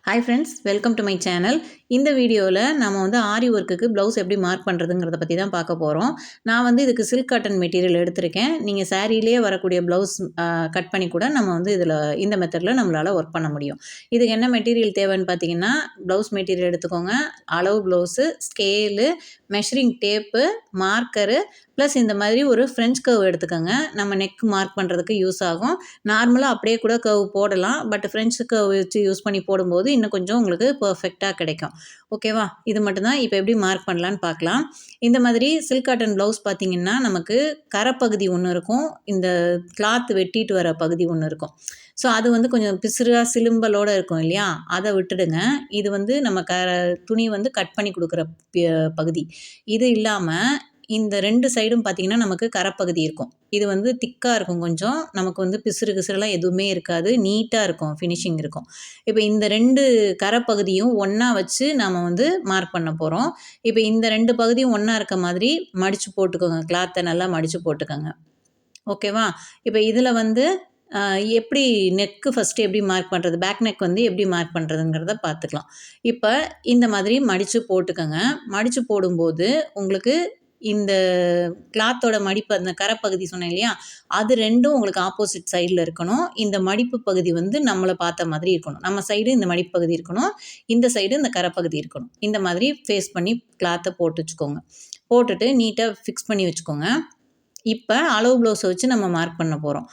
Hi friends, welcome to my channel. இந்த வீடியோவில் நம்ம ஆரி ஒர்க்குக்கு ப்ளவுஸ் எப்படி மார்க் பண்ணுறதுங்கிறத பற்றி தான் பார்க்க போகிறோம். நான் இதுக்கு சில்க் காட்டன் மெட்டீரியல் எடுத்திருக்கேன். நீங்கள் சாரீலேயே வரக்கூடிய ப்ளவுஸ் கட் பண்ணி கூட நம்ம இதில் இந்த மெத்தடில் நம்மளால் ஒர்க் பண்ண முடியும். இதுக்கு என்ன மெட்டீரியல் தேவைன்னு பார்த்தீங்கன்னா, ப்ளவுஸ் மெட்டீரியல் எடுத்துக்கோங்க, அளவு blouse, scale, measuring tape, marker, plus இந்த மாதிரி ஒரு ஃப்ரெஞ்ச் கர்வ் எடுத்துக்கோங்க. நம்ம நெக் மார்க் பண்ணுறதுக்கு யூஸ் ஆகும். நார்மலாக அப்படியே கூட கர்வ் போடலாம், பட் ஃப்ரெஞ்ச் கர்வ் வச்சு யூஸ் பண்ணி போடும்போது இன்னும் கொஞ்சம் உங்களுக்கு பர்ஃபெக்டாக கிடைக்கும். ஓகேவா? இது மட்டும்தான். இப்போ எப்படி மார்க் பண்ணலான்னு பார்க்கலாம். இந்த மாதிரி சில்க் காட்டன் ப்ளவுஸ் பார்த்திங்கன்னா, நமக்கு கரைப்பகுதி ஒன்று இருக்கும், இந்த கிளாத் வெட்டிட்டு வர பகுதி ஒன்று இருக்கும். ஸோ அது கொஞ்சம் பிசுறாக சிலும்பலோடு இருக்கும் இல்லையா, அதை விட்டுடுங்க. இது நம்ம துணி கட் பண்ணி கொடுக்குற பகுதி. இது இல்லாமல் இந்த 2 சைடும் பார்த்திங்கன்னா நமக்கு கரைப்பகுதி இருக்கும். இது திக்காக இருக்கும், கொஞ்சம் நமக்கு பிசுறு கிசுறுலாம் எதுவுமே இருக்காது, நீட்டாக இருக்கும், ஃபினிஷிங் இருக்கும். இப்போ இந்த 2 கரைப்பகுதியும் ஒன்றா வச்சு நாம் மார்க் பண்ண போகிறோம். இப்போ இந்த 2 பகுதியும் ஒன்றா இருக்க மாதிரி மடித்து போட்டுக்கோங்க, கிளாத்தை நல்லா மடித்து போட்டுக்கோங்க. ஓகேவா? இப்போ இதில் எப்படி நெக்கு ஃபஸ்ட்டு எப்படி மார்க் பண்ணுறது, பேக் நெக் எப்படி மார்க் பண்ணுறதுங்கிறத பார்த்துக்கலாம். இப்போ இந்த மாதிரி மடித்து போட்டுக்கோங்க. மடித்து போடும்போது உங்களுக்கு இந்த கிளாத்தோட மடிப்பு, அந்த கரைப்பகுதி சொன்னேன் இல்லையா, அது 2ம் உங்களுக்கு ஆப்போசிட் சைடில் இருக்கணும். இந்த மடிப்பு பகுதி நம்மளை பார்த்த மாதிரி இருக்கணும். நம்ம சைடு இந்த மடிப்பு பகுதி இருக்கணும், இந்த சைடு இந்த கரைப்பகுதி இருக்கணும். இந்த மாதிரி ஃபேஸ் பண்ணி கிளாத்தை போட்டு வச்சுக்கோங்க. போட்டுட்டு நீட்டாக ஃபிக்ஸ் பண்ணி வச்சுக்கோங்க. இப்போ அளவு ப்ளவுஸை வச்சு நம்ம மார்க் பண்ண போகிறோம்.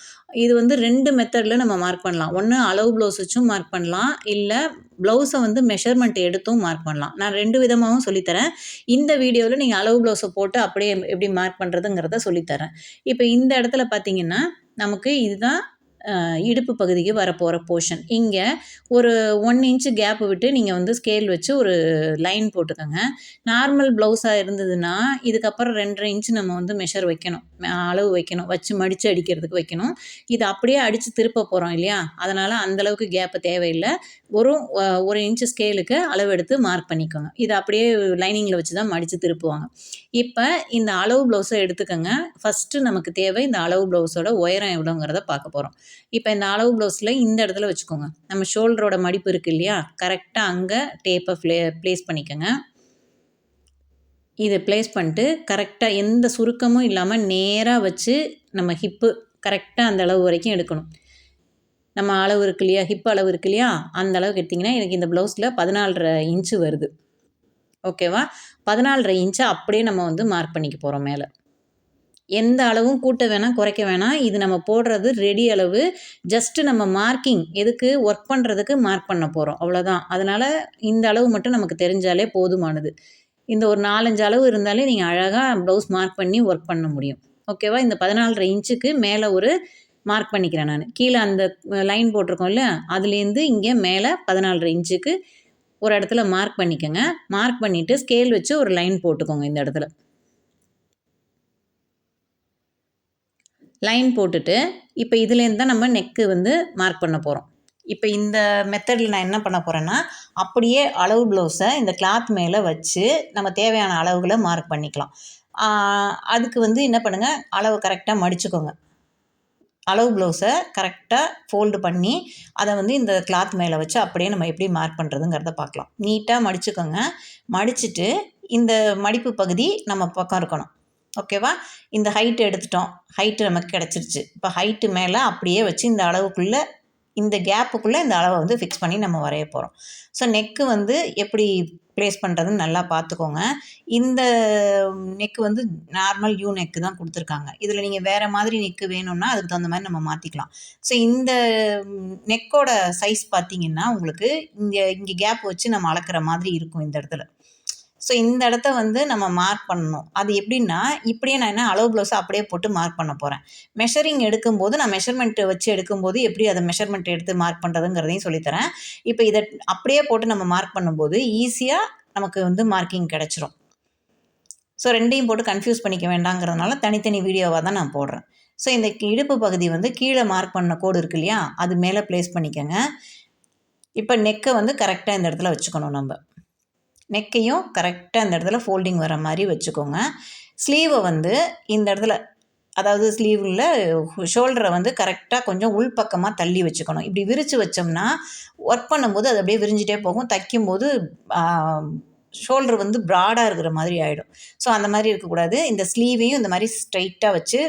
இது 2 மெத்தடில் நம்ம மார்க் பண்ணலாம். ஒன்று அளவு ப்ளவுஸ் வச்சும் மார்க் பண்ணலாம், இல்லை ப்ளவுஸை மெஷர்மெண்ட் எடுத்தும் மார்க் பண்ணலாம். நான் 2 விதமாகவும் சொல்லித்தரேன். இந்த வீடியோவில் நீங்கள் அளவு ப்ளவுஸை போட்டு அப்படியே எப்படி மார்க் பண்ணுறதுங்கிறத சொல்லித்தரேன். இப்போ இந்த இடத்துல பார்த்தீங்கன்னா நமக்கு இதுதான் இடுப்பு பகுதிக்கு வரப்போகிற போர்ஷன். இங்கே ஒரு 1 இன்ச்சு கேப்பு விட்டு நீங்கள் ஸ்கேல் வச்சு ஒரு லைன் போட்டுக்கோங்க. நார்மல் ப்ளவுஸாக இருந்ததுன்னா இதுக்கப்புறம் 2.5 இன்ச்சு நம்ம மெஷர் வைக்கணும், அளவு வைக்கணும், வச்சு மடித்து அடிக்கிறதுக்கு வைக்கணும். இது அப்படியே அடித்து திருப்ப போகிறோம் இல்லையா, அதனால் அந்தளவுக்கு கேப்பு தேவையில்லை. ஒரு 1 இன்ச்சு ஸ்கேலுக்கு அளவு எடுத்து மார்க் பண்ணிக்கோங்க. இது அப்படியே லைனிங்கில் வச்சு தான் மடித்து திருப்புவாங்க. இப்போ இந்த அளவு ப்ளவுஸை எடுத்துக்கோங்க. ஃபஸ்ட்டு நமக்கு தேவை இந்த அளவு ப்ளவுஸோட உயரம் எவ்வளோங்கிறத பார்க்க போகிறோம். இப்போ இந்த அளவு ப்ளவுஸில் இந்த இடத்துல வச்சுக்கோங்க. நம்ம ஷோல்டரோட மடிப்பு இருக்குது இல்லையா, கரெக்டாக அங்கே டேப்பை ப்ளேஸ் பண்ணிக்கோங்க. இதை ப்ளேஸ் பண்ணிட்டு கரெக்டாக எந்த சுருக்கமும் இல்லாமல் நேராக வச்சு நம்ம ஹிப்பு கரெக்டாக அந்த அளவு வரைக்கும் எடுக்கணும். நம்ம அளவு இருக்கு இல்லையா, ஹிப் அளவு இருக்கு இல்லையா, அந்த அளவுக்கு எடுத்திங்கன்னா எனக்கு இந்த ப்ளவுஸில் 14.5 இன்ச்சு வருது. ஓகேவா? 14.5 இன்ச்சை அப்படியே நம்ம மார்க் பண்ணிக்க போகிறோம். மேலே எந்த அளவும் கூட்ட வேணாம், குறைக்க வேணாம். இது நம்ம போடுறது ரெடி அளவு. ஜஸ்ட்டு நம்ம மார்க்கிங், எதுக்கு, ஒர்க் பண்ணுறதுக்கு மார்க் பண்ண போகிறோம், அவ்வளோதான். அதனால் இந்த அளவு மட்டும் நமக்கு தெரிஞ்சாலே போதுமானது. இந்த ஒரு 4-5 அளவு இருந்தாலே நீங்கள் அழகாக ப்ளவுஸ் மார்க் பண்ணி ஒர்க் பண்ண முடியும். ஓகேவா? இந்த 14.5 இன்ச்சுக்கு மேலே ஒரு மார்க் பண்ணிக்கிறேன் நான். கீழே அந்த லைன் போட்டிருக்கோம்ல, அதுலேருந்து இங்கே மேலே 14.5 இன்ச்சுக்கு ஒரு இடத்துல மார்க் பண்ணிக்கோங்க. மார்க் பண்ணிவிட்டு ஸ்கேல் வச்சு ஒரு லைன் போட்டுக்கோங்க. இந்த இடத்துல லைன் போட்டுட்டு இப்போ இதுலேருந்து தான் நம்ம நெக்கு மார்க் பண்ண போகிறோம். இப்போ இந்த மெத்தடில் நான் என்ன பண்ண போகிறேன்னா, அப்படியே அளவு ப்ளவுஸை இந்த கிளாத் மேலே வச்சு நம்ம தேவையான அளவுகளை மார்க் பண்ணிக்கலாம். அதுக்கு என்ன பண்ணுங்கள், அளவு கரெக்டாக மடிச்சுக்கோங்க. அளவு ப்ளவுஸை கரெக்டாக ஃபோல்டு பண்ணி அதை இந்த கிளாத் மேலே வச்சு அப்படியே நம்ம எப்படி மார்க் பண்ணுறதுங்கிறத பார்க்கலாம். நீட்டாக மடிச்சுக்கோங்க. மடிச்சுட்டு இந்த மடிப்பு பகுதி நம்ம பக்கம் இருக்கணும். ஓகேவா? இந்த ஹைட்டு எடுத்துட்டோம், ஹைட்டு நமக்கு கிடச்சிருச்சு. இப்போ ஹைட்டு மேலே அப்படியே வச்சு இந்த அளவுக்குள்ளே, இந்த கேப்புக்குள்ளே இந்த அளவை ஃபிக்ஸ் பண்ணி நம்ம வரைய போகிறோம். ஸோ நெக்கு எப்படி ப்ளேஸ் பண்ணுறதுன்னு நல்லா பார்த்துக்கோங்க. இந்த நெக்கு நார்மல் யூ நெக்கு தான் கொடுத்துருக்காங்க. இதில் நீங்கள் வேறு மாதிரி நெக்கு வேணும்னா அதுக்கு தகுந்த மாதிரி நம்ம மாற்றிக்கலாம். ஸோ இந்த நெக்கோட சைஸ் பார்த்திங்கன்னா உங்களுக்கு இங்கே கேப் வச்சு நம்ம அளக்கிற மாதிரி இருக்கும் இந்த இடத்துல. ஸோ இந்த இடத்த நம்ம மார்க் பண்ணணும். அது எப்படின்னா, இப்படியே நான் அளவு ப்ளவுஸை அப்படியே போட்டு மார்க் பண்ண போகிறேன். மெஷரிங் எடுக்கும்போது நான் மெஷர்மெண்ட்டு வச்சு எடுக்கும்போது எப்படி அதை மெஷர்மெண்ட் எடுத்து மார்க் பண்ணுறதுங்கிறதையும் சொல்லித்தரேன். இப்போ இதை அப்படியே போட்டு நம்ம மார்க் பண்ணும்போது ஈஸியாக நமக்கு மார்க்கிங் கிடச்சிரும். ஸோ 2யும் போட்டு கன்ஃபியூஸ் பண்ணிக்க வேண்டாங்கிறதுனால தனித்தனி வீடியோவாக தான் நான் போடுறேன். ஸோ இந்த இடுப்பு பகுதி கீழே மார்க் பண்ண கோடு இருக்கு இல்லையா, அது மேலே ப்ளேஸ் பண்ணிக்கோங்க. இப்போ நெக்கை கரெக்டாக இந்த இடத்துல வச்சுக்கணும். நம்ம நெக்கையும் கரெக்டாக இந்த இடத்துல ஃபோல்டிங் வர மாதிரி வச்சுக்கோங்க. ஸ்லீவை இந்த இடத்துல அதாவது ஸ்லீவில் ஷோல்டரை வந்து கரெக்டாக கொஞ்சம் உள்பக்கமாக தள்ளி வச்சுக்கணும். இப்படி விரித்து வச்சோம்னா ஒர்க் பண்ணும்போது அது அப்படியே விரிஞ்சிட்டே போகும். தைக்கும்போது ஷோல்டர் வந்து ப்ராடாக இருக்கிற மாதிரி ஆகிடும். ஸோ அந்த மாதிரி இருக்கக்கூடாது. இந்த ஸ்லீவையும் இந்த மாதிரி ஸ்ட்ரைட்டாக வச்சு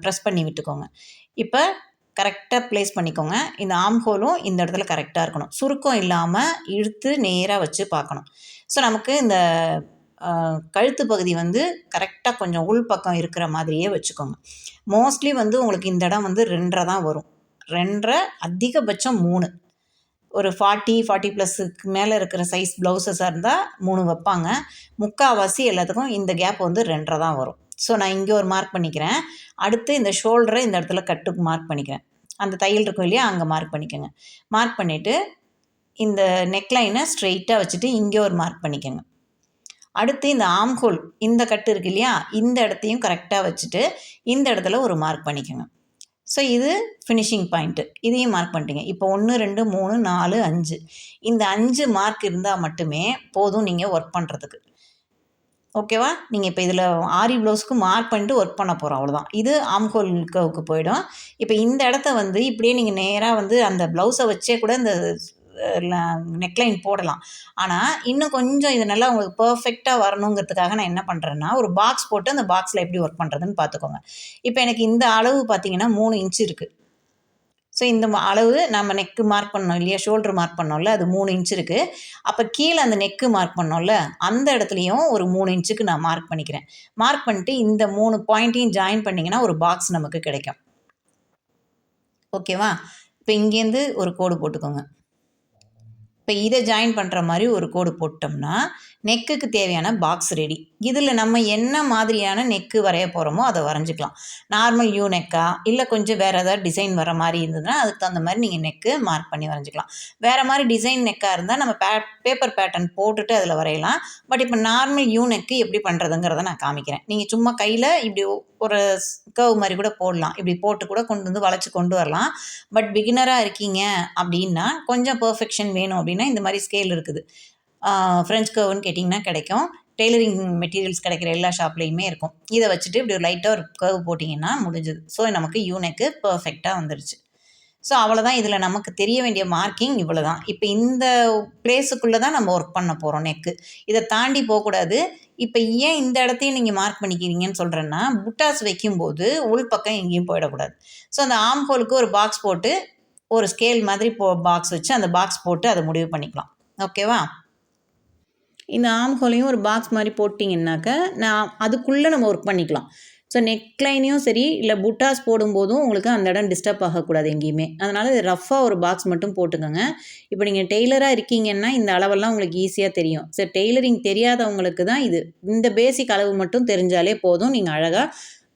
ப்ரெஸ் பண்ணி விட்டுக்கோங்க. இப்போ கரெக்டாக ப்ளேஸ் பண்ணிக்கோங்க. இந்த ஆர்ம் ஹோலும் இந்த இடத்துல கரெக்டாக இருக்கணும். சுருக்கம் இல்லாமல் இழுத்து நேராக வச்சு பார்க்கணும். ஸோ நமக்கு இந்த கழுத்து பகுதி வந்து கரெக்டாக கொஞ்சம் உள் பக்கம் இருக்கிற மாதிரியே வச்சுக்கோங்க. மோஸ்ட்லி வந்து உங்களுக்கு இந்த இடம் வந்து 2.5 தான் வரும். 2.5 அதிகபட்சம் 3. ஒரு 40+ மேலே இருக்கிற சைஸ் ப்ளவுஸஸாக இருந்தால் 3 வைப்பாங்க. முக்கால்வாசி எல்லாத்துக்கும் இந்த கேப் வந்து 2.5 தான் வரும். ஸோ நான் இங்கே ஒரு மார்க் பண்ணிக்கிறேன். அடுத்து இந்த ஷோல்டரை இந்த இடத்துல கட்டுக்கு மார்க் பண்ணிக்கிறேன். அந்த தையல் இருக்கும் இல்லையா, அங்கே மார்க் பண்ணிக்கோங்க. மார்க் பண்ணிவிட்டு இந்த நெக்லைனை ஸ்ட்ரெயிட்டாக வச்சுட்டு இங்கே ஒரு மார்க் பண்ணிக்கோங்க. அடுத்து இந்த ஆர்ம் ஹோல் இந்த கட்டு இருக்கு இல்லையா, இந்த இடத்தையும் கரெக்டாக வச்சுட்டு இந்த இடத்துல ஒரு மார்க் பண்ணிக்கோங்க. ஸோ இது ஃபினிஷிங் பாயிண்ட்டு. இதையும் மார்க் பண்ணிட்டீங்க. இப்போ 1 2 3 4 5 இந்த 5 மார்க் இருந்தால் மட்டுமே போதும் நீங்கள் ஒர்க் பண்ணுறதுக்கு. ஓகேவா? நீங்கள் இப்போ இதில் ஆரி ப்ளவுஸ்க்கு மார்க் பண்ணிட்டு ஒர்க் பண்ண போகிறோம், அவ்வளோதான். இது ஆர்ம் ஹோல் கவுக்கு போயிடும். இப்போ இந்த இடத்த வந்து இப்படியே நீங்கள் நேராக வந்து அந்த ப்ளவுஸை வச்சே கூட இந்த நெக்லைன் போடலாம். ஆனால் இன்னும் கொஞ்சம் இது நல்லா உங்களுக்கு பர்ஃபெக்டாக வரணுங்கிறதுக்காக நான் என்ன பண்ணுறேன்னா, ஒரு பாக்ஸ் போட்டு அந்த பாக்ஸில் எப்படி ஒர்க் பண்ணுறதுன்னு பார்த்துக்கோங்க. இப்போ எனக்கு இந்த அளவு பார்த்தீங்கன்னா 3 இன்ச்சு இருக்குது. ஸோ இந்த அளவு நம்ம நெக்கு மார்க் பண்ணோம் இல்லையா, ஷோல்டர் மார்க் பண்ணோம்ல, அது 3 இன்ச் இருக்குது. அப்போ கீழே அந்த நெக்கு மார்க் பண்ணோம்ல, அந்த இடத்துலையும் ஒரு 3 இன்ச்சுக்கு நான் மார்க் பண்ணிக்கிறேன். மார்க் பண்ணிட்டு இந்த 3 பாயிண்ட்டையும் ஜாயின் பண்ணிங்கன்னா ஒரு பாக்ஸ் நமக்கு கிடைக்கும். ஓகேவா? இப்போ இங்கேருந்து ஒரு கோடு போட்டுக்கோங்க. இப்போ இதை ஜாயின் பண்ணுற மாதிரி ஒரு கோடு போட்டோம்னா நெக்குக்கு தேவையான பாக்ஸ் ரெடி. இதில் நம்ம என்ன மாதிரியான நெக்கு வரைய போகிறோமோ அதை வரைஞ்சிக்கலாம். நார்மல் யூ நெக்கா இல்லை கொஞ்சம் வேறு ஏதாவது டிசைன் வர மாதிரி இருந்ததுன்னா அதுக்கு தகுந்த மாதிரி நீங்கள் நெக்கு மார்க் பண்ணி வரைஞ்சிக்கலாம். வேறு மாதிரி டிசைன் நெக்காக இருந்தால் நம்ம பேப்பர் பேட்டர்ன் போட்டுட்டு அதில் வரையலாம். பட் இப்போ நார்மல் யூ நெக்கு எப்படி பண்ணுறதுங்கிறத நான் காமிக்கிறேன். நீங்கள் சும்மா கையில் இப்படி ஒரு கர்வ் மாதிரி கூட போடலாம். இப்படி போட்டு கூட கொண்டு வந்து வளைச்சி கொண்டு வரலாம். பட் பிகினராக இருக்கீங்க அப்படின்னா கொஞ்சம் பர்ஃபெக்ஷன் வேணும் அப்படின்னா இந்த மாதிரி ஸ்கேல் இருக்குது. ஃப்ரெஞ்ச் கர்வ்னு கேட்டிங்கன்னா கிடைக்கும். டெய்லரிங் மெட்டீரியல்ஸ் கிடைக்கிற எல்லா ஷாப்லேயுமே இருக்கும். இதை வச்சுட்டு இப்படி ஒரு லைட்டாக ஒரு கர்வ் போட்டிங்கன்னா முடிஞ்சுது. ஸோ நமக்கு யூ நெக்கு பர்ஃபெக்டாக வந்துருச்சு. ஸோ அவ்வளோதான். இதில் நமக்கு தெரிய வேண்டிய மார்க்கிங் இவ்வளோ தான். இப்போ இந்த பிளேஸுக்குள்ளே தான் நம்ம ஒர்க் பண்ண போகிறோம் நெக்கு. இதை தாண்டி போகக்கூடாது. இப்போ ஏன் இந்த இடத்தையும் நீங்கள் மார்க் பண்ணிக்கிறீங்கன்னு சொல்கிறேன்னா, புட்டாஸ் வைக்கும்போது உள் பக்கம் எங்கேயும் போயிடக்கூடாது. ஸோ அந்த ஆர்ம் ஹோலுக்கு ஒரு பாக்ஸ் போட்டு ஒரு ஸ்கேல் மாதிரி பாக்ஸ் வச்சு அந்த பாக்ஸ் போட்டு அதை முடிவு பண்ணிக்கலாம். ஓகேவா? இந்த ஆர்ம் ஹோலையும் ஒரு பாக்ஸ் மாதிரி போட்டிங்கன்னாக்க அதுக்குள்ளே நம்ம ஒர்க் பண்ணிக்கலாம். ஸோ நெக்லைனையும் சரி இல்லை புட்டாஸ் போடும்போதும் உங்களுக்கு அந்த இடம் டிஸ்டர்ப் ஆகக்கூடாது எங்கேயுமே. அதனால் ரஃப்பாக ஒரு பாக்ஸ் மட்டும் போட்டுக்கோங்க. இப்போ நீங்கள் டெய்லராக இருக்கீங்கன்னா இந்த அளவெல்லாம் உங்களுக்கு ஈஸியாக தெரியும். ஸோ டெய்லரிங் தெரியாதவங்களுக்கு தான் இந்த பேசிக் அளவு மட்டும் தெரிஞ்சாலே போதும். நீங்கள் அழகாக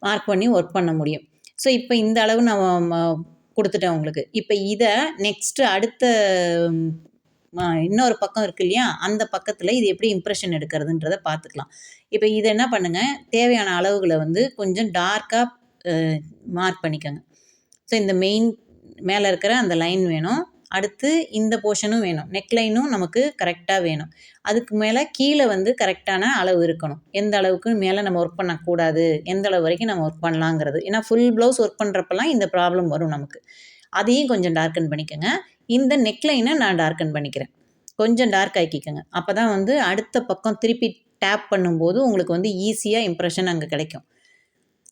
மார்க் பண்ணி ஒர்க் பண்ண முடியும். ஸோ இப்போ இந்த அளவு நான் கொடுத்துட்டேன் உங்களுக்கு. இப்போ இதை நெக்ஸ்ட்டு அடுத்த இன்னொரு பக்கம் இருக்குது இல்லையா, அந்த பக்கத்தில் இது எப்படி இம்ப்ரெஷன் எடுக்கிறதுன்றதை பார்த்துக்கலாம். இப்போ இதை என்ன பண்ணுங்கள், தேவையான அளவுகளை வந்து கொஞ்சம் டார்க்காக மார்க் பண்ணிக்கோங்க. ஸோ இந்த மெயின் மேலே இருக்கிற அந்த லைன் வேணும். அடுத்து இந்த போர்ஷனும் வேணும். நெக்லைனும் நமக்கு கரெக்டாக வேணும். அதுக்கு மேலே கீழே வந்து கரெக்டான அளவு இருக்கணும். எந்த அளவுக்கு மேலே நம்ம ஒர்க் பண்ணக்கூடாது, எந்த அளவு வரைக்கும் நம்ம ஒர்க் பண்ணலாங்கிறது. ஏன்னா ஃபுல் ப்ளவுஸ் ஒர்க் பண்ணுறப்பெல்லாம் இந்த ப்ராப்ளம் வரும் நமக்கு. அதையும் கொஞ்சம் டார்க்கன் பண்ணிக்கோங்க. இந்த நெக்லைனை நான் டார்க்கன் பண்ணிக்கிறேன். கொஞ்சம் டார்க் ஆக்கிக்கோங்க. அப்போ தான் வந்து அடுத்த பக்கம் திருப்பி டேப் பண்ணும்போது உங்களுக்கு வந்து ஈஸியாக இம்ப்ரெஷன் அங்கே கிடைக்கும்.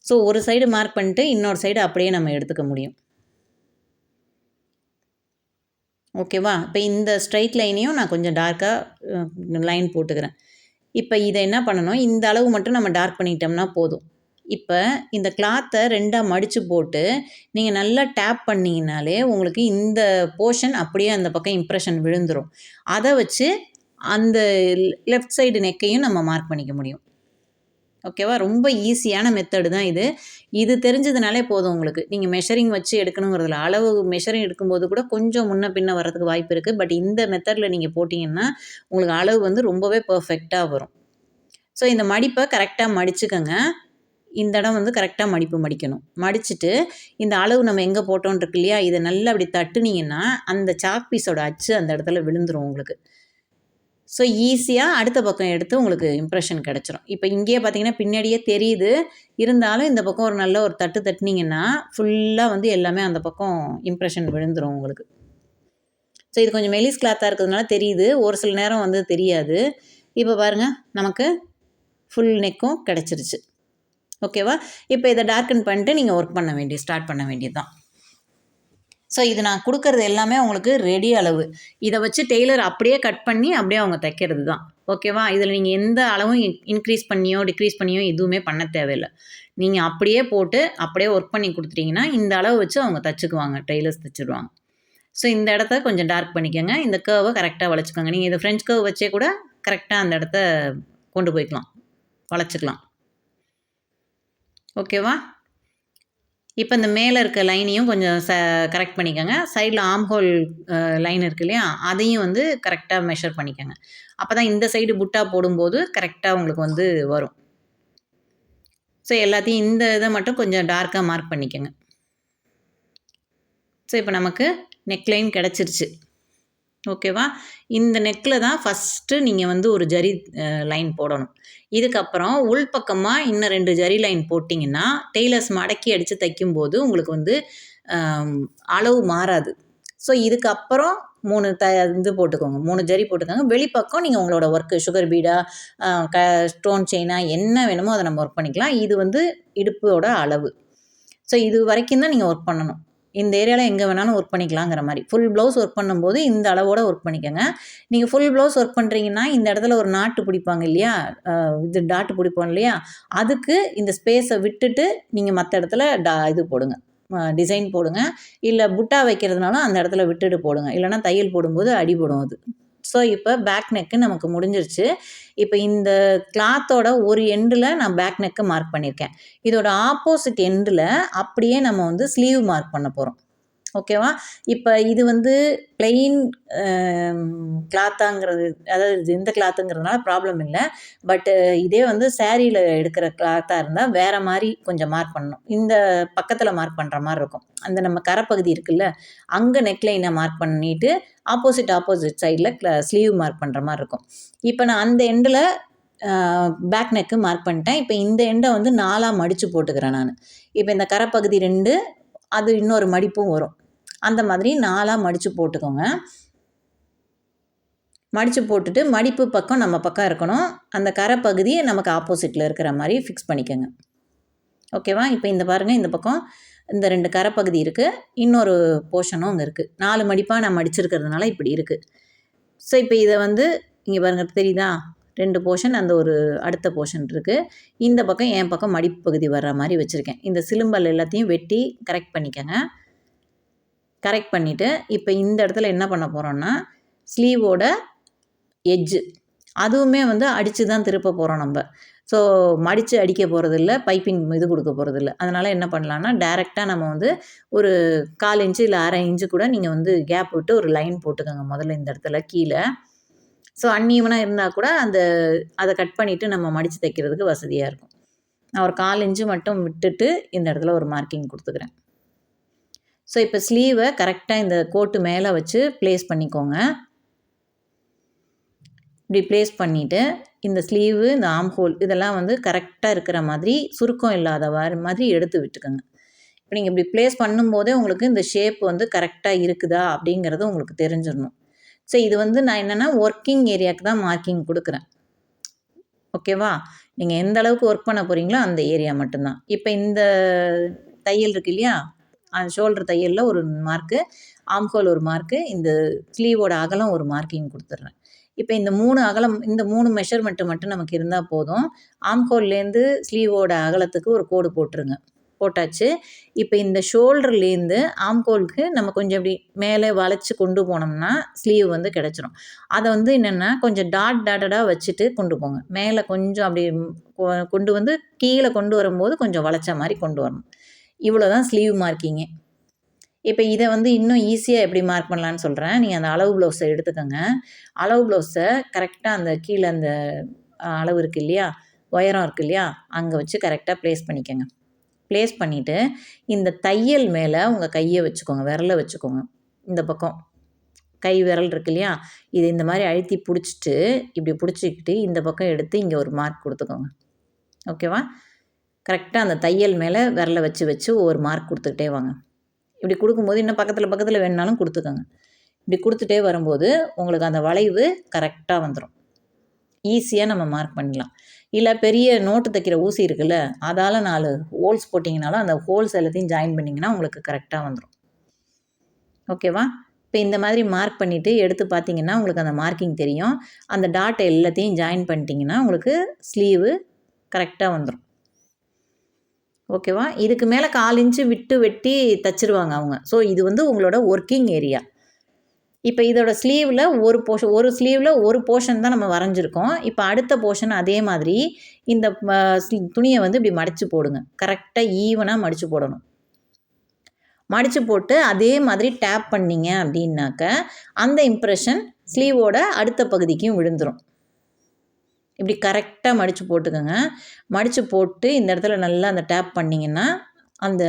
ஸோ ஒரு சைடு மார்க் பண்ணிட்டு இன்னொரு சைடு அப்படியே நம்ம எடுத்துக்க முடியும். ஓகேவா? இப்போ இந்த ஸ்ட்ரைட் லைனையும் நான் கொஞ்சம் டார்க்காக லைன் போட்டுக்கிறேன். இப்போ இதை என்ன பண்ணணும், இந்த அளவு மட்டும் நம்ம டார்க் பண்ணிக்கிட்டோம்னா போதும். இப்போ இந்த கிளாத்தை 2ஆக மடித்து போட்டு நீங்கள் நல்லா டேப் பண்ணிங்கனாலே உங்களுக்கு இந்த போர்ஷன் அப்படியே அந்த பக்கம் இம்ப்ரெஷன் விழுந்துடும். அதை வச்சு அந்த லெஃப்ட் சைடு நெக்கையும் நம்ம மார்க் பண்ணிக்க முடியும். ஓகேவா? ரொம்ப ஈஸியான மெத்தடு தான் இது. இது தெரிஞ்சதுனாலே போதும் உங்களுக்கு. நீங்கள் மெஷரிங் வச்சு எடுக்கணுங்கிறதுல அளவு மெஷரிங் எடுக்கும்போது கூட கொஞ்சம் முன்ன பின்ன வர்றதுக்கு வாய்ப்பு இருக்குது. பட் இந்த மெத்தடில் நீங்கள் போட்டிங்கன்னா உங்களுக்கு அளவு வந்து ரொம்பவே பர்ஃபெக்டாக வரும். ஸோ இந்த மடிப்பை கரெக்டாக மடிச்சுக்கோங்க. இந்த இடம் வந்து கரெக்டாக மடிக்கணும். மடிச்சுட்டு இந்த அளவு நம்ம எங்கே போட்டோன்னு இருக்கு இல்லையா, இதை நல்லா அப்படி தட்டுனீங்கன்னா அந்த சாக் பீஸோட அச்சு அந்த இடத்துல விழுந்துடும் உங்களுக்கு. ஸோ ஈஸியாக அடுத்த பக்கம் எடுத்து உங்களுக்கு இம்ப்ரெஷன் கிடச்சிரும். இப்போ இங்கேயே பார்த்தீங்கன்னா பின்னாடியே தெரியுது. இருந்தாலும் இந்த பக்கம் ஒரு நல்ல ஒரு தட்டு தட்டுனீங்கன்னா, ஃபுல்லாக வந்து எல்லாமே அந்த பக்கம் இம்ப்ரெஷன் விழுந்துரும் உங்களுக்கு. ஸோ இது கொஞ்சம் மெலிஸ் கிளாத்தாக இருக்கிறதுனால தெரியுது. ஒரு சில நேரம் வந்து தெரியாது. இப்போ பாருங்கள், நமக்கு ஃபுல் நெக்கும் கிடச்சிருச்சு. ஓகேவா? இப்போ இதை டார்க்கன் பண்ணிட்டு நீங்கள் ஒர்க் பண்ண ஸ்டார்ட் பண்ண வேண்டியது தான். ஸோ இது நான் கொடுக்கறது எல்லாமே உங்களுக்கு ரெடி அளவு. இதை வச்சு டெய்லர் அப்படியே கட் பண்ணி அப்படியே அவங்க தைக்கிறது தான். ஓகேவா? இதில் நீங்கள் எந்த அளவும் இன்க்ரீஸ் பண்ணியோ டிக்ரீஸ் பண்ணியோ எதுவுமே பண்ண தேவையில்லை. நீங்கள் அப்படியே போட்டு அப்படியே ஒர்க் பண்ணி கொடுத்துட்டிங்கன்னா இந்த அளவு வச்சு அவங்க தைச்சிக்குவாங்க, டெய்லர்ஸ் தைச்சிடுவாங்க. ஸோ இந்த இடத்த கொஞ்சம் டார்க் பண்ணிக்கோங்க. இந்த கர்வை கரெக்டாக வளைச்சிக்கோங்க. நீங்கள் இதை ஃப்ரெஞ்ச் கர்வ் வச்சே கூட கரெக்டாக அந்த இடத்த கொண்டு போய்க்கலாம், வளைச்சிக்கலாம். ஓகேவா? இப்போ இந்த மேலே இருக்க லைனையும் கொஞ்சம் கரெக்ட் பண்ணிக்கோங்க. சைடில் ஆர்ம் ஹோல் லைன் இருக்கு இல்லையா, அதையும் வந்து கரெக்டாக மெஷர் பண்ணிக்கோங்க. அப்போ தான் இந்த சைடு புட்டா போடும்போது கரெக்டாக உங்களுக்கு வந்து வரும். ஸோ எல்லாத்தையும் இந்த இதை மட்டும் கொஞ்சம் டார்க்காக மார்க் பண்ணிக்கோங்க. ஸோ இப்போ நமக்கு நெக் லைன் கிடச்சிருச்சு. ஓகேவா? இந்த நெக்கில் தான் ஃபஸ்ட்டு நீங்கள் வந்து ஒரு ஜரி லைன் போடணும். இதுக்கப்புறம் உள்பக்கமாக இன்னும் 2 ஜரி லைன் போட்டிங்கன்னா டெய்லர்ஸ் மடக்கி அடித்து தைக்கும்போது உங்களுக்கு வந்து அளவு மாறாது. ஸோ இதுக்கப்புறம் 3 இது போட்டுக்கோங்க, 3 ஜரி போட்டுக்கோங்க. வெளிப்பக்கம் நீங்கள் உங்களோட ஒர்க்கு சுகர் பீடா, ஸ்டோன் செயினா என்ன வேணுமோ அதை நம்ம ஒர்க் பண்ணிக்கலாம். இது வந்து இடுப்போட அளவு. ஸோ இது வரைக்கும் தான் நீங்கள் ஒர்க் பண்ணணும். இந்த ஏரியாவில் எங்கே வேணாலும் ஒர்க் பண்ணிக்கலாங்கிற மாதிரி. ஃபுல் ப்ளவுஸ் ஒர்க் பண்ணும்போது இந்த அளவோடு ஒர்க் பண்ணிக்கோங்க. நீங்கள் ஃபுல் ப்ளவுஸ் ஒர்க் பண்ணுறீங்கன்னா இந்த இடத்துல ஒரு நாட்டு பிடிப்பாங்க இல்லையா, இது டாட்டு பிடிப்போம் இல்லையா, அதுக்கு இந்த ஸ்பேஸை விட்டுட்டு நீங்கள் மற்ற இடத்துல இது போடுங்க, டிசைன் போடுங்க. இல்லை புட்டா வைக்கிறதுனாலும் அந்த இடத்துல விட்டுட்டு போடுங்க. இல்லைனா தையல் போடும்போது அடிபடும் அது. ஸோ இப்போ பேக் நெக்கு நமக்கு முடிஞ்சிருச்சு. இப்போ இந்த கிளாத்தோட ஒரு எண்டில் நான் பேக் நெக்கு மார்க் பண்ணியிருக்கேன். இதோட ஆப்போசிட் எண்டில் அப்படியே நம்ம வந்து ஸ்லீவ் மார்க் பண்ண போகிறோம். ஓகேவா? இப்போ இது வந்து பிளெயின் கிளாத்தாங்கிறது, அதாவது இந்த கிளாத்துங்கிறதுனால ப்ராப்ளம் இல்லை. பட்டு இதே வந்து சேரீயில் எடுக்கிற கிளாத்தாக இருந்தால் வேறு மாதிரி கொஞ்சம் மார்க் பண்ணணும். இந்த பக்கத்தில் மார்க் பண்ணுற மாதிரி இருக்கும். அந்த நம்ம கரைப்பகுதி இருக்குல்ல, அங்கே நெக்லைனை மார்க் பண்ணிவிட்டு ஆப்போசிட் சைடில் ஸ்லீவ் மார்க் பண்ணுற மாதிரி இருக்கும். இப்போ நான் அந்த எண்டில் பேக் நெக்கு மார்க் பண்ணிட்டேன். இப்போ இந்த எண்டை வந்து 4ஆக மடித்து போட்டுக்கிறேன் நான். இப்போ இந்த கரைப்பகுதி 2, அது இன்னொரு மடிப்பும் வரும். அந்த மாதிரி 4ஆக மடித்து போட்டுக்கோங்க. மடித்து போட்டுட்டு மடிப்பு பக்கம் நம்ம பக்கம் இருக்கணும். அந்த கரைப்பகுதி நமக்கு ஆப்போசிட்டில் இருக்கிற மாதிரி ஃபிக்ஸ் பண்ணிக்கோங்க. ஓகேவா? இப்போ இந்த பாருங்கள், இந்த பக்கம் இந்த 2 கரைப்பகுதி இருக்குது, இன்னொரு போர்ஷனும் அங்கே இருக்குது. 4 மடிப்பாக நான் மடிச்சிருக்கிறதுனால இப்படி இருக்குது. ஸோ இப்போ இதை வந்து இங்கே பாருங்கள், தெரியுதா? 2 போர்ஷன், அந்த ஒரு அடுத்த போர்ஷன் இருக்குது. இந்த பக்கம் என் பக்கம் மடிப்பு பகுதி வர்ற மாதிரி வச்சுருக்கேன். இந்த சிலும்பல் எல்லாத்தையும் வெட்டி கரெக்ட் பண்ணிக்கோங்க. கரெக்ட் பண்ணிவிட்டு இப்போ இந்த இடத்துல என்ன பண்ண போகிறோன்னா, ஸ்லீவோட எட்ஜு அதுவுமே வந்து அடித்து தான் திருப்ப போகிறோம் நம்ம. ஸோ மடித்து அடிக்க போகிறதில்ல, பைப்பிங் இது கொடுக்க போகிறதில்ல. அதனால் என்ன பண்ணலான்னா, டைரெக்டாக நம்ம வந்து ஒரு 1/4 இன்ச்சு இல்லை 1/2 இன்ச்சு கூட நீங்கள் வந்து கேப் விட்டு ஒரு லைன் போட்டுக்கோங்க முதல்ல இந்த இடத்துல கீழே. ஸோ அன்ஈவனாக இருந்தால் கூட அதை கட் பண்ணிவிட்டு நம்ம மடித்து தைக்கிறதுக்கு வசதியாக இருக்கும். நான் ஒரு 1/4 இன்ச்சு மட்டும் விட்டுட்டு இந்த இடத்துல ஒரு மார்க்கிங் கொடுத்துக்கிறேன். ஸோ இப்போ ஸ்லீவை கரெக்டாக இந்த கோட்டு மேலே வச்சு ப்ளேஸ் பண்ணிக்கோங்க. இப்படி ப்ளேஸ் பண்ணிவிட்டு இந்த ஸ்லீவு, இந்த ஆர்ம் ஹோல் இதெல்லாம் வந்து கரெக்டாக இருக்கிற மாதிரி, சுருக்கம் இல்லாத மாதிரி எடுத்து விட்டுக்கோங்க. இப்போ நீங்கள் இப்படி ப்ளேஸ் பண்ணும்போதே உங்களுக்கு இந்த ஷேப் வந்து கரெக்டாக இருக்குதா அப்படிங்கிறது உங்களுக்கு தெரிஞ்சிடணும். ஸோ இது வந்து நான் என்னென்னா ஒர்க்கிங் ஏரியாவுக்கு தான் மார்க்கிங் கொடுக்குறேன். ஓகேவா? நீங்கள் எந்த அளவுக்கு ஒர்க் பண்ண போகிறீங்களோ அந்த ஏரியா மட்டும்தான். இப்போ இந்த தையல் இருக்கு இல்லையா, ஷோல்டர் தையலில் ஒரு மார்க்கு, ஆர்ம் ஹோல் ஒரு மார்க்கு, இந்த ஸ்லீவோட அகலம் ஒரு மார்க்கிங் கொடுத்துட்றேன். இப்போ இந்த 3 அகலம், இந்த 3 மெஷர்மெண்ட்டு மட்டும் நமக்கு இருந்தால் போதும். ஆர்ம் ஹோல்லேருந்து ஸ்லீவோட அகலத்துக்கு ஒரு கோடு போட்டுருங்க. போட்டாச்சு. இப்போ இந்த ஷோல்டர்லேருந்து ஆர்ம் ஹோலுக்கு நம்ம கொஞ்சம் இப்படி மேலே வளைச்சி கொண்டு போனோம்னா ஸ்லீவ் வந்து கிடச்சிரும். அதை வந்து என்னென்னா கொஞ்சம் டாட்டடாக வச்சுட்டு கொண்டு போங்க. மேலே கொஞ்சம் அப்படி கொண்டு வந்து கீழே கொண்டு வரும்போது கொஞ்சம் வளைச்ச மாதிரி கொண்டு வரணும். இவ்வளோ தான் ஸ்லீவ் மார்க்கிங்கே. இப்போ இதை வந்து இன்னும் ஈஸியாக எப்படி மார்க் பண்ணலான்னு சொல்கிறேன். நீங்கள் அந்த அளவு ப்ளவுஸை எடுத்துக்கோங்க. அளவு ப்ளவுஸை கரெக்டாக அந்த கீழே அந்த அளவு இருக்குது இல்லையா, உயரம் இருக்குது இல்லையா, அங்கே வச்சு கரெக்டாக ப்ளேஸ் பண்ணிக்கோங்க. ப்ளேஸ் பண்ணிவிட்டு இந்த தையல் மேலே உங்கள் கையை வச்சுக்கோங்க, விரலை வச்சுக்கோங்க. இந்த பக்கம் கை விரல் இருக்கு இல்லையா, இது இந்த மாதிரி அழுத்தி பிடிச்சிட்டு இப்படி பிடிச்சிக்கிட்டு இந்த பக்கம் எடுத்து இங்கே ஒரு மார்க் கொடுத்துக்கோங்க. ஓகேவா? கரெக்டாக அந்த தையல் மேலே விரலை வச்சு வச்சு ஒவ்வொரு மார்க் கொடுத்துக்கிட்டே வாங்க. இப்படி கொடுக்கும்போது இன்னும் பக்கத்தில் வேணுனாலும் கொடுத்துக்கோங்க. இப்படி கொடுத்துட்டே வரும்போது உங்களுக்கு அந்த வளைவு கரெக்டாக வந்துடும். ஈஸியாக நம்ம மார்க் பண்ணிடலாம். இல்லை பெரிய நோட்டு தைக்கிற ஊசி இருக்குல்ல, அதால் 4 ஹோல்ஸ் போட்டிங்கனாலும் அந்த ஹோல்ஸ் எல்லாத்தையும் ஜாயின் பண்ணிங்கன்னா உங்களுக்கு கரெக்டாக வந்துடும். ஓகேவா? இப்போ இந்த மாதிரி மார்க் பண்ணிவிட்டு எடுத்து பார்த்தீங்கன்னா உங்களுக்கு அந்த மார்க்கிங் தெரியும். அந்த டாட் எல்லாத்தையும் ஜாயின் பண்ணிட்டீங்கன்னா உங்களுக்கு ஸ்லீவு கரெக்டாக வந்துடும். ஓகேவா? இதுக்கு மேலே 1/4 இன்ச்சு விட்டு வெட்டி தச்சிருவாங்க அவங்க. ஸோ இது வந்து உங்களோட ஒர்க்கிங் ஏரியா. இப்போ இதோட ஸ்லீவில் ஒரு ஸ்லீவில் ஒரு போர்ஷன் தான் நம்ம வரைஞ்சிருக்கோம். இப்போ அடுத்த போர்ஷன் அதே மாதிரி இந்த துணியை வந்து இப்படி மடித்து போடுங்க. கரெக்டாக ஈவனாக மடித்து போடணும். மடித்து போட்டு அதே மாதிரி டேப் பண்ணிங்க அப்படின்னாக்க அந்த இம்ப்ரெஷன் ஸ்லீவோட அடுத்த பகுதிக்கும் விழுந்துடும். இப்படி கரெக்டாக மடித்து போட்டுக்கோங்க. மடித்து போட்டு இந்த இடத்துல நல்லா அந்த டேப் பண்ணிங்கன்னா அந்த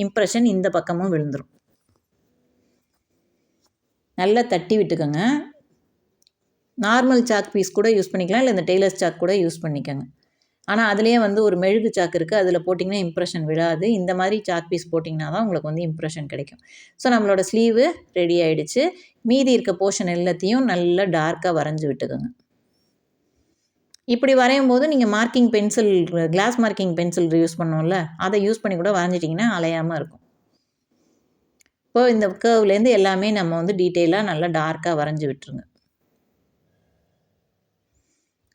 இம்ப்ரெஷன் இந்த பக்கமும் விழுந்துடும். நல்லா தட்டி விட்டுக்கோங்க. நார்மல் சாக் பீஸ் கூட யூஸ் பண்ணிக்கலாம், இல்லை இந்த டெய்லர்ஸ் சாக் கூட யூஸ் பண்ணிக்கோங்க. ஆனால் அதுலேயே வந்து ஒரு மெழுகு சாக்கு இருக்குது, அதில் போட்டிங்கன்னா இம்ப்ரெஷன் விழாது. இந்த மாதிரி சாக் பீஸ் போட்டிங்கன்னா தான் உங்களுக்கு வந்து இம்ப்ரெஷன் கிடைக்கும். ஸோ நம்மளோட ஸ்லீவு ரெடி ஆகிடுச்சு. மீதி இருக்க போர்ஷன் எல்லாத்தையும் நல்லா டார்க்காக வரைஞ்சி விட்டுக்கோங்க. இப்படி வரையும் போது நீங்கள் marking pencil, glass marking pencil use பண்ணோம்ல, அதை யூஸ் பண்ணி கூட வரைஞ்சிட்டிங்கன்னா அலையாமல் இருக்கும். இப்போது இந்த கர்வ்லேருந்து எல்லாமே நம்ம வந்து டீட்டெயிலாக நல்லா டார்க்காக வரைஞ்சி விட்டுருங்க.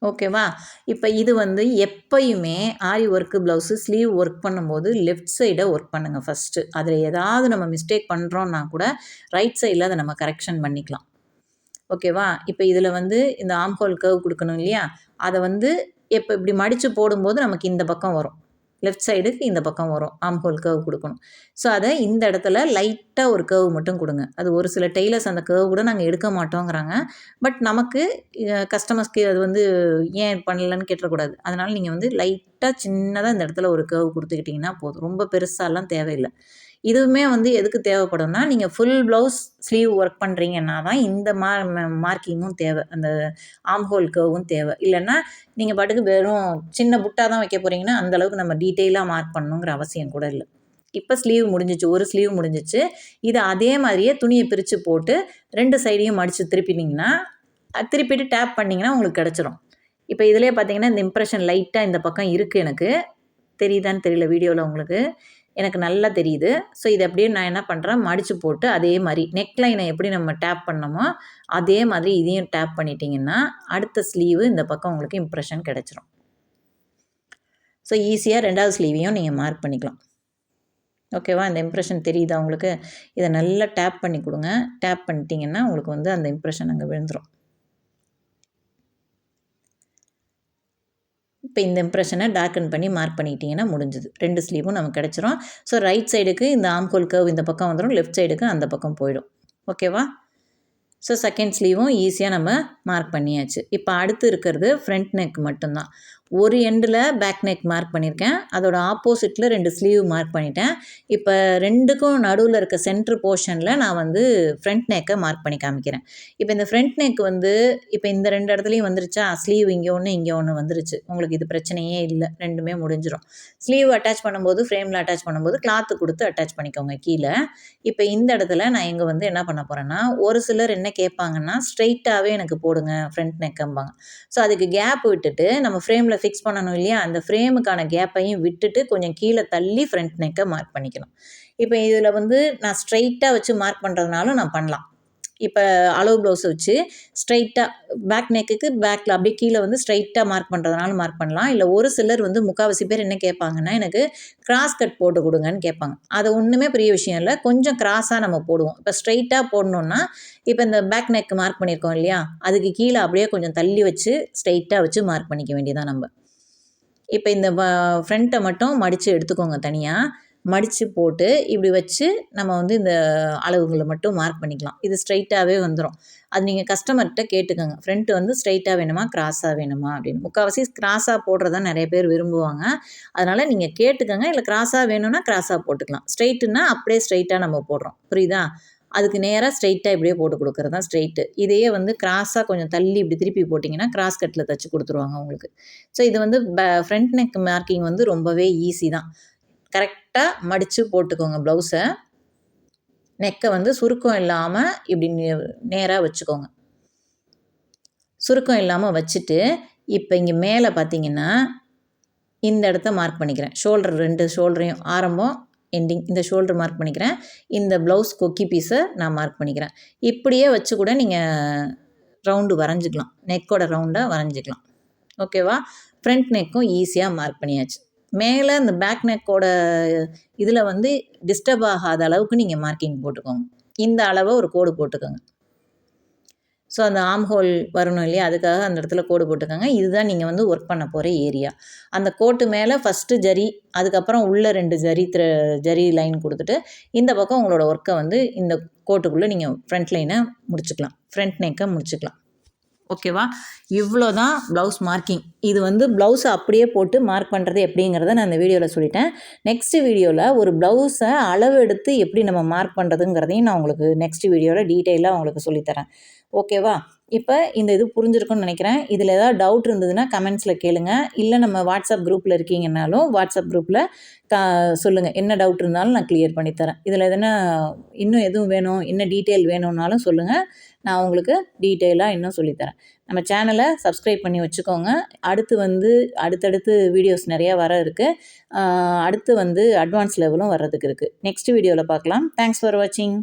ஓகேவா? இப்போ இது வந்து எப்பயுமே ஆரி ஒர்க்கு ப்ளவுஸு ஸ்லீவ் ஒர்க் பண்ணும்போது லெஃப்ட் சைடை ஒர்க் பண்ணுங்கள் ஃபஸ்ட்டு. அதில் ஏதாவது நம்ம மிஸ்டேக் பண்ணுறோன்னா கூட ரைட் சைடில் அதை நம்ம கரெக்ஷன் பண்ணிக்கலாம். ஓகேவா? இப்போ இதில் வந்து இந்த ஆம்ஹோல் கர்வ் கொடுக்கணும் இல்லையா, அதை வந்து இப்போ இப்படி மடித்து போடும்போது நமக்கு இந்த பக்கம் வரும். லெஃப்ட் சைடுக்கு இந்த பக்கம் வரும். ஆம்ஹோல் கர்வ் கொடுக்கணும். ஸோ அதை இந்த இடத்துல லைட்டாக ஒரு கர்வ் மட்டும் கொடுங்க. அது ஒரு சில டெய்லர்ஸ் அந்த கர்வ் கூட நாங்கள் எடுக்க மாட்டோங்கிறாங்க. பட் நமக்கு கஸ்டமர்ஸ்க்கு அது வந்து ஏன் பண்ணலன்னு கேட்டக்கூடாது. அதனால் நீங்கள் வந்து லைட்டாக சின்னதாக இந்த இடத்துல ஒரு கர்வ் கொடுத்துக்கிட்டிங்கன்னா போதும். ரொம்ப பெருசாலாம் தேவையில்லை. இதுவுமே வந்து எதுக்கு தேவைப்படும்னா, நீங்கள் ஃபுல் ப்ளவுஸ் ஸ்லீவ் ஒர்க் பண்ணுறீங்கன்னா தான் இந்த மார்க்கிங்கும் தேவை. அந்த ஆம்ஹோல் கர்வும் தேவை. இல்லைன்னா நீங்கள் பாட்டுக்கு வெறும் சின்ன புட்டா தான் வைக்க போகிறீங்கன்னா அந்தளவுக்கு நம்ம டீட்டெயிலாக மார்க் பண்ணணுங்கிற அவசியம் கூட இல்லை. இப்போ ஸ்லீவ் முடிஞ்சிச்சு, ஒரு ஸ்லீவ் முடிஞ்சிச்சு. இதை அதே மாதிரியே துணியை பிரித்து போட்டு 2 சைடையும் மடித்து திருப்பினீங்கன்னா, திருப்பிட்டு டேப் பண்ணிங்கன்னா உங்களுக்கு கிடச்சிரும். இப்போ இதிலே பார்த்தீங்கன்னா இந்த இம்ப்ரெஷன் லைட்டாக இந்த பக்கம் இருக்குது. எனக்கு தெரியுதான்னு தெரியல வீடியோவில் உங்களுக்கு. எனக்கு நல்லா தெரியுது. ஸோ இதை அப்படியே நான் என்ன பண்ணுறேன், மடித்து போட்டு அதே மாதிரி நெக்லைனை எப்படி நம்ம டேப் பண்ணோமோ அதே மாதிரி இதையும் டேப் பண்ணிட்டீங்கன்னா அடுத்த ஸ்லீவு இந்த பக்கம் உங்களுக்கு இம்ப்ரெஷன் கிடச்சிரும். ஸோ ஈஸியாக 2வது ஸ்லீவையும் நீங்கள் மார்க் பண்ணிக்கலாம். ஓகேவா? இந்த இம்ப்ரெஷன் தெரியுதா உங்களுக்கு? இதை நல்லா டேப் பண்ணி கொடுங்க. டேப் பண்ணிட்டீங்கன்னா உங்களுக்கு வந்து அந்த இம்ப்ரெஷன் அங்கே விழுந்துடும். இப்போ இந்த இம்ப்ரெஷனை டார்க்கன் பண்ணி மார்க் பண்ணிக்கிட்டிங்கன்னா முடிஞ்சுது. 2 ஸ்லீவும் நமக்கு கிடச்சிரும். ஸோ ரைட் சைடுக்கு இந்த ஆம்ஹோல் கர்வ் இந்த பக்கம் வந்துடும், லெஃப்ட் சைடுக்கு அந்த பக்கம் போயிடும். ஓகேவா? ஸோ செகண்ட் ஸ்லீவும் ஈஸியாக நம்ம மார்க் பண்ணியாச்சு. இப்போ அடுத்து இருக்கிறது ஃப்ரண்ட் நெக் மட்டும்தான். ஒரு எண்டில் பேக் நெக் மார்க் பண்ணியிருக்கேன். அதோட ஆப்போசிட்டில் 2 ஸ்லீவ் மார்க் பண்ணிட்டேன். இப்போ 2க்கும் நடுவில் இருக்க சென்ட்ரு போர்ஷனில் நான் வந்து ஃப்ரண்ட் நெக்கை மார்க் பண்ணி காமிக்கிறேன். இப்போ இந்த ஃப்ரண்ட் நெக் வந்து இப்போ இந்த 2 இடத்துலையும் வந்துருச்சா, ஸ்லீவ் இங்கே ஒன்று இங்கே ஒன்று வந்துருச்சு. உங்களுக்கு இது பிரச்சனையே இல்லை, 2மே முடிஞ்சிடும். ஸ்லீவ் அட்டாச் பண்ணும்போது, ஃப்ரேமில் அட்டாச் பண்ணும்போது கிளாத்து கொடுத்து அட்டாச் பண்ணிக்கோங்க கீழே. இப்போ இந்த இடத்துல நான் இங்கே வந்து என்ன பண்ண போகிறேன்னா, ஒரு சிலர் என்ன கேட்பாங்கன்னா ஸ்ட்ரெயிட்டாகவே எனக்கு போடுங்க ஃப்ரண்ட் நெக்கம்பாங்க. ஸோ அதுக்கு கேப் விட்டுட்டு நம்ம ஃப்ரேமில் ஃபிக்ஸ் பண்ணணும் இல்லையா, அந்த ஃப்ரேமுக்கான கேப்பையும் விட்டுட்டு கொஞ்சம் கீழே தள்ளி ஃப்ரண்ட் நெக்கை மார்க் பண்ணிக்கணும். இப்போ இதில் வந்து நான் ஸ்ட்ரெயிட்டாக வச்சு மார்க் பண்ணுறதுனாலும் நான் பண்ணலாம். இப்போ அளவு ப்ளவுஸை வச்சு ஸ்ட்ரைட்டாக பேக் நெக்குக்கு பேக்கில் அப்படியே கீழே வந்து ஸ்ட்ரைட்டாக மார்க் பண்ணுறதுனால மார்க் பண்ணலாம். இல்லை ஒரு சிலர் வந்து முக்கால்வாசி பேர் என்ன கேட்பாங்கன்னா, எனக்கு கிராஸ் கட் போட்டு கொடுங்கன்னு கேட்பாங்க. அது ஒன்றுமே பெரிய விஷயம் இல்லை, கொஞ்சம் கிராஸாக நம்ம போடுவோம். இப்போ ஸ்ட்ரைட்டாக போடணுன்னா இப்போ இந்த பேக் நெக் மார்க் பண்ணியிருக்கோம் இல்லையா, அதுக்கு கீழே அப்படியே கொஞ்சம் தள்ளி வச்சு ஸ்ட்ரைட்டாக வச்சு மார்க் பண்ணிக்க வேண்டியதான் நம்ம. இப்போ இந்த ஃப்ரண்ட்டை மட்டும் மடித்து எடுத்துக்கோங்க தனியாக. மடித்து போட்டு இப்படி வச்சு நம்ம வந்து இந்த அளவுகளை மட்டும் மார்க் பண்ணிக்கலாம். இது ஸ்ட்ரைட்டாகவே வந்துடும். அது நீங்கள் கஸ்டமர்கிட்ட கேட்டுக்கோங்க, ஃப்ரண்ட்டு வந்து ஸ்ட்ரைட்டாக வேணுமா கிராஸாக வேணுமா அப்படின்னு. முக்கால்வாசி கிராஸாக போடுறதா நிறைய பேர் விரும்புவாங்க. அதனால் நீங்கள் கேட்டுக்கோங்க. இல்லை கிராஸாக வேணும்னா கிராஸாக போட்டுக்கலாம். ஸ்ட்ரைட்டுன்னா அப்படியே ஸ்ட்ரைட்டாக நம்ம போடுறோம். புரியுதா? அதுக்கு நேராக ஸ்ட்ரெயிட்டாக இப்படியே போட்டு கொடுக்குறது தான் ஸ்ட்ரெயிட்டு. இதையே வந்து கிராஸாக கொஞ்சம் தள்ளி இப்படி திருப்பி போட்டிங்கன்னா கிராஸ் கட்டில் தைச்சி கொடுத்துருவாங்க உங்களுக்கு. ஸோ இது வந்து ஃப்ரண்ட் நெக் மார்க்கிங் வந்து ரொம்பவே ஈஸி தான். கரெக்டாக மடித்து போட்டுக்கோங்க ப்ளவுஸை. நெக்கை வந்து சுருக்கம் இல்லாமல் இப்படி நேராக வச்சுக்கோங்க. சுருக்கம் இல்லாமல் வச்சுட்டு இப்போ இங்கே மேலே பார்த்தீங்கன்னா இந்த இடத்த மார்க் பண்ணிக்கிறேன். ஷோல்டர் 2 ஷோல்டரையும் ஆரம்பம் எண்டிங் இந்த ஷோல்டர் மார்க் பண்ணிக்கிறேன். இந்த ப்ளவுஸ் கொக்கி பீஸை நான் மார்க் பண்ணிக்கிறேன். இப்படியே வச்சு கூட நீங்கள் ரவுண்டு வரைஞ்சிக்கலாம். நெக்கோட ரவுண்டாக வரைஞ்சிக்கலாம். ஓகேவா? ஃப்ரண்ட் நெக்கும் ஈஸியாக மார்க் பண்ணியாச்சு. மேலே இந்த பேக் நெக்கோட இதில் வந்து டிஸ்டர்ப் ஆகாத அளவுக்கு நீங்கள் மார்க்கிங் போட்டுக்கோங்க. இந்த அளவை ஒரு கோடு போட்டுக்கோங்க. ஸோ அந்த ஆம் ஹோல் வரணும் இல்லையா, அதுக்காக அந்த இடத்துல கோடு போட்டுக்கோங்க. இதுதான் நீங்கள் வந்து ஒர்க் பண்ண போகிற ஏரியா. அந்த கோட்டு மேலே ஃபஸ்ட்டு ஜரி, அதுக்கப்புறம் உள்ள 2 ஜரி லைன் கொடுத்துட்டு இந்த பக்கம் உங்களோட ஒர்க்கை வந்து இந்த கோட்டுக்குள்ளே நீங்கள் ஃப்ரண்ட் லைனை முடிச்சுக்கலாம். ஃப்ரண்ட் நெக்கை முடிச்சுக்கலாம். ஓகேவா? இவ்வளோ தான் ப்ளவுஸ் மார்க்கிங். இது வந்து ப்ளவுஸை அப்படியே போட்டு மார்க் பண்ணுறது எப்படிங்கிறத நான் இந்த வீடியோவில் சொல்லிட்டேன். நெக்ஸ்ட்டு வீடியோவில் ஒரு ப்ளவுஸை அளவு எடுத்து எப்படி நம்ம மார்க் பண்ணுறதுங்கிறதையும் நான் உங்களுக்கு நெக்ஸ்ட் வீடியோவில் டீட்டெயிலாக உங்களுக்கு சொல்லித்தரேன். ஓகேவா? இப்போ இந்த இது புரிஞ்சிருக்கும்னு நினைக்கிறேன். இதில் ஏதாவது டவுட் இருந்ததுன்னா கமெண்ட்ஸில் கேளுங்க. இல்லை நம்ம வாட்ஸ்அப் குரூப்பில் இருக்கீங்கன்னாலும் வாட்ஸ்அப் குரூப்பில் சொல்லுங்கள். என்ன டவுட் இருந்தாலும் நான் கிளியர் பண்ணித்தரேன். இதில் எதுனா இன்னும் எதுவும் வேணும், என்ன டீட்டெயில் வேணும்னாலும் சொல்லுங்கள். நான் உங்களுக்கு டீட்டெயிலாக இன்னும் சொல்லித்தரேன். நம்ம சேனலை சப்ஸ்கிரைப் பண்ணி வச்சுக்கோங்க. அடுத்து வந்து அடுத்தடுத்து வீடியோஸ் நிறையா வர இருக்குது. அடுத்து வந்து அட்வான்ஸ் லெவலும் வர்றதுக்கு இருக்குது. நெக்ஸ்ட் வீடியோவில் பார்க்கலாம். தேங்க்ஸ் ஃபார் வாட்சிங்.